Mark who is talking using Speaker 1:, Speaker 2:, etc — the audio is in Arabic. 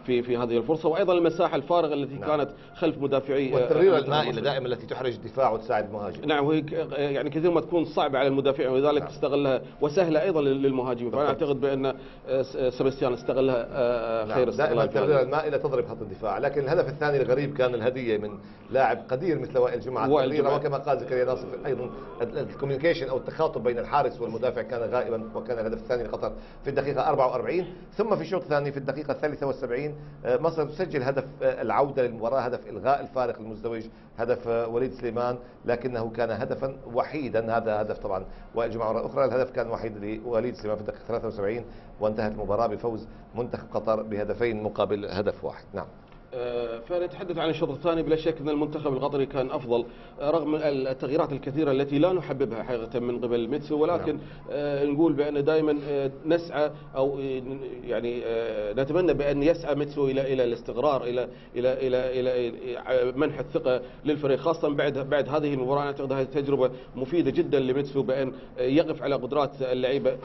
Speaker 1: في هذه الفرصة، وأيضا المساحة الفارغة التي كانت خلف مدافعي
Speaker 2: والتمريرة المائلة دائما التي تحرج الدفاع وتساعد المهاجم.
Speaker 1: نعم، وهي يعني كثير ما تكون صعبة على المدافعين، ولذلك تستغلها وسهلة أيضا للمهاجمين. فأنا أعتقد بأن سباستيان استغلها خير استغلال.
Speaker 2: دائما التمريرة المائلة تضرب خط الدفاع، لكن الهدف الثاني الغريب كان الهدية من لاعب قدير مثل وائل جمعة. وكما قال زكريا ناصر أيضا الكوميونيكيشن أو التخاطب بين الحارس والمدافع كان غائبا، وكان الهدف الثاني لقطر في الدقيقة 44. ثم في الشوط الثاني في الدقيقة 73 مصر تسجل هدف العودة للمباراة، هدف إلغاء الفارق المزدوج، هدف وليد سليمان، لكنه كان هدفا وحيدا. هذا هدف طبعا وائل جمعة مرة أخرى، الهدف كان وحيد لوليد سليمان في الدقيقة 73، وانتهت المباراة بفوز منتخب قطر بهدفين مقابل هدف واحد. نعم.
Speaker 1: فنتحدث عن الشوط الثاني، بلا شك ان المنتخب القطري كان افضل رغم التغييرات الكثيره التي لا نحببها حقيقه من قبل ميتسو، ولكن نقول بان دائما نسعى او يعني نتمنى بان يسعى ميتسو الى الاستقرار، الى منح الثقه للفريق، خاصه بعد هذه المباراه. اعتقد هذه تجربه مفيده جدا لميتسو بان يقف على قدرات اللعيبه.